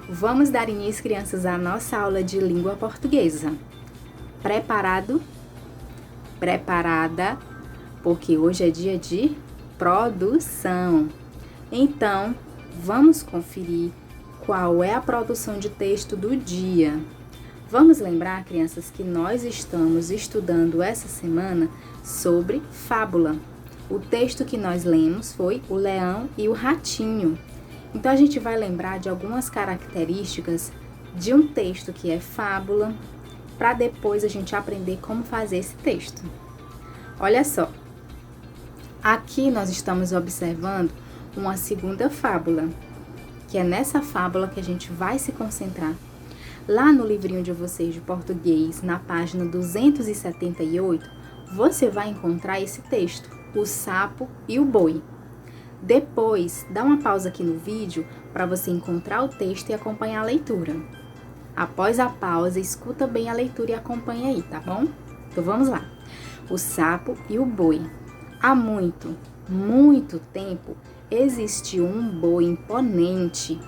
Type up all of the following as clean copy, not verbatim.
Vamos dar início, crianças, à nossa aula de língua portuguesa. Preparado? Preparada? Porque hoje é dia de produção. Então, vamos conferir qual é a produção de texto do dia. Vamos lembrar, crianças, que nós estamos estudando essa semana sobre fábula. O texto que nós lemos foi O Leão e o Ratinho. Então, a gente vai lembrar de algumas características de um texto que é fábula, para depois a gente aprender como fazer esse texto. Olha só, aqui nós estamos observando uma segunda fábula, que é nessa fábula que a gente vai se concentrar. Lá no livrinho de vocês de português, na página 278, você vai encontrar esse texto, O Sapo e o Boi. Depois, dá uma pausa aqui no vídeo para você encontrar o texto e acompanhar a leitura. Após a pausa, escuta bem a leitura e acompanha aí, tá bom? Então vamos lá. O Sapo e o Boi. Há muito, muito tempo, existiu um boi imponente.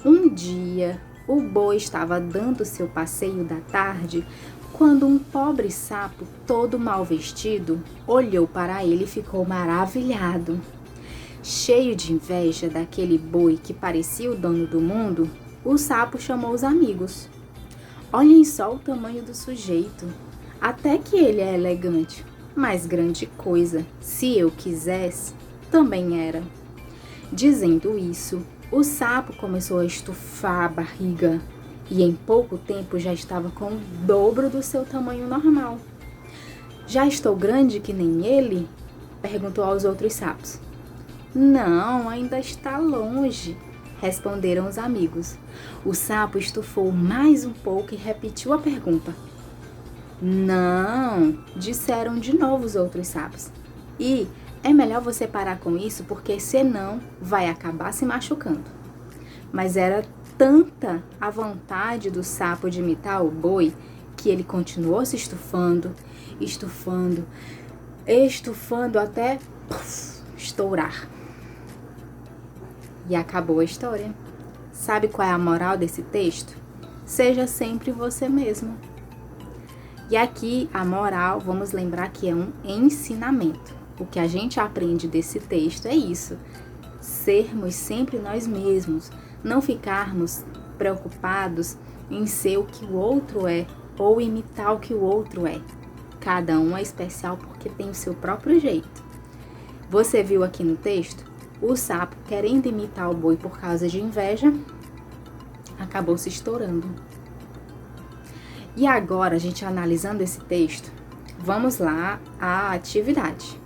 Um dia, o boi estava dando seu passeio da tarde quando um pobre sapo, todo mal vestido, olhou para ele e ficou maravilhado. Cheio de inveja daquele boi que parecia o dono do mundo, o sapo chamou os amigos. Olhem só o tamanho do sujeito. Até que ele é elegante, mas grande coisa, se eu quisesse, também era. Dizendo isso, o sapo começou a estufar a barriga e em pouco tempo já estava com o dobro do seu tamanho normal. Já estou grande que nem ele? Perguntou aos outros sapos. Não, ainda está longe, responderam os amigos. O sapo estufou mais um pouco e repetiu a pergunta. Não, disseram de novo os outros sapos. E é melhor você parar com isso porque senão vai acabar se machucando. Mas era tanta a vontade do sapo de imitar o boi que ele continuou se estufando até estourar. E acabou a história. Sabe qual é a moral desse texto? Seja sempre você mesmo. E aqui a moral, vamos lembrar que é um ensinamento. O que a gente aprende desse texto é isso. Sermos sempre nós mesmos. Não ficarmos preocupados em ser o que o outro é ou imitar o que o outro é. Cada um é especial porque tem o seu próprio jeito. Você viu aqui no texto? O sapo, querendo imitar o boi por causa de inveja, acabou se estourando. E agora, a gente analisando esse texto, vamos lá à atividade.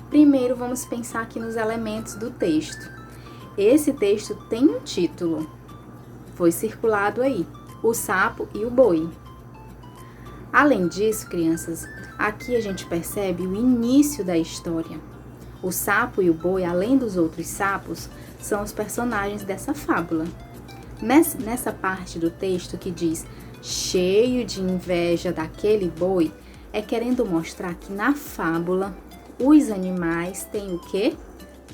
Primeiro, vamos pensar aqui nos elementos do texto. Esse texto tem um título, foi circulado aí, O Sapo e o Boi. Além disso, crianças, aqui a gente percebe o início da história. O sapo e o boi, além dos outros sapos, são os personagens dessa fábula. Nessa parte do texto que diz cheio de inveja daquele boi, é querendo mostrar que na fábula os animais têm o quê?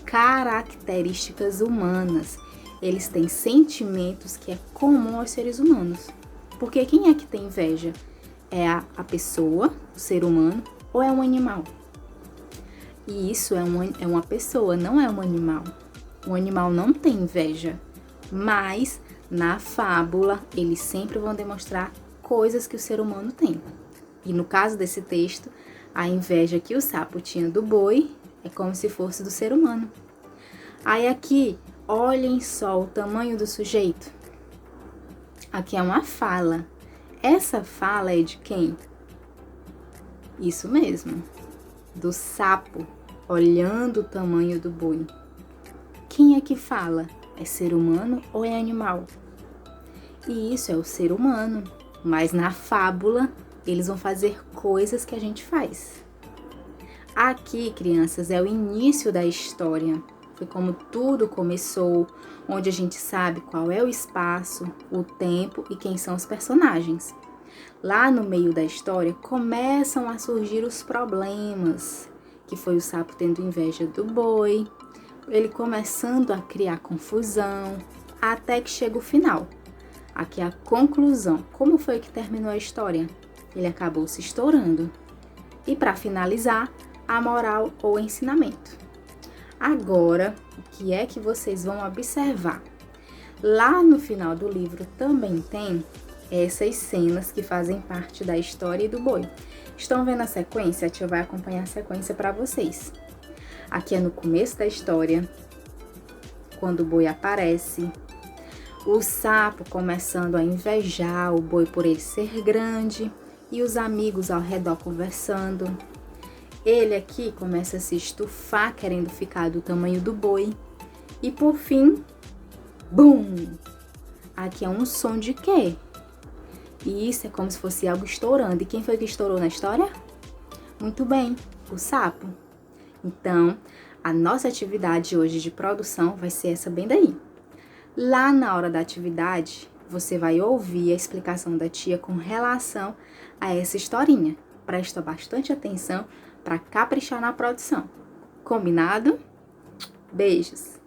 Características humanas. Eles têm sentimentos que é comum aos seres humanos. Porque quem é que tem inveja? É a pessoa, o ser humano, ou é um animal? E isso é uma pessoa, não é um animal. O animal não tem inveja, mas na fábula eles sempre vão demonstrar coisas que o ser humano tem. E no caso desse texto, a inveja que o sapo tinha do boi é como se fosse do ser humano. Aí aqui, olhem só o tamanho do sujeito. Aqui é uma fala. Essa fala é de quem? Isso mesmo. Do sapo, olhando o tamanho do boi. Quem é que fala? É ser humano ou é animal? E isso é o ser humano, mas na fábula eles vão fazer coisas que a gente faz. Aqui, crianças, é o início da história. Foi como tudo começou, onde a gente sabe qual é o espaço, o tempo e quem são os personagens. Lá no meio da história começam a surgir os problemas, que foi o sapo tendo inveja do boi, ele começando a criar confusão, até que chega o final. Aqui é a conclusão. Como foi que terminou a história? Ele acabou se estourando. E para finalizar, a moral ou ensinamento. Agora, o que é que vocês vão observar? Lá no final do livro também tem essas cenas que fazem parte da história do boi. Estão vendo a sequência? A tia vai acompanhar a sequência para vocês. Aqui é no começo da história, quando o boi aparece, o sapo começando a invejar o boi por ele ser grande e os amigos ao redor conversando. Ele aqui começa a se estufar, querendo ficar do tamanho do boi. E por fim, bum! Aqui é um som de quê? E isso é como se fosse algo estourando. E quem foi que estourou na história? Muito bem, o sapo. Então, a nossa atividade hoje de produção vai ser essa bem daí. Lá na hora da atividade, você vai ouvir a explicação da tia com relação a essa historinha. Presta bastante atenção para caprichar na produção. Combinado? Beijos!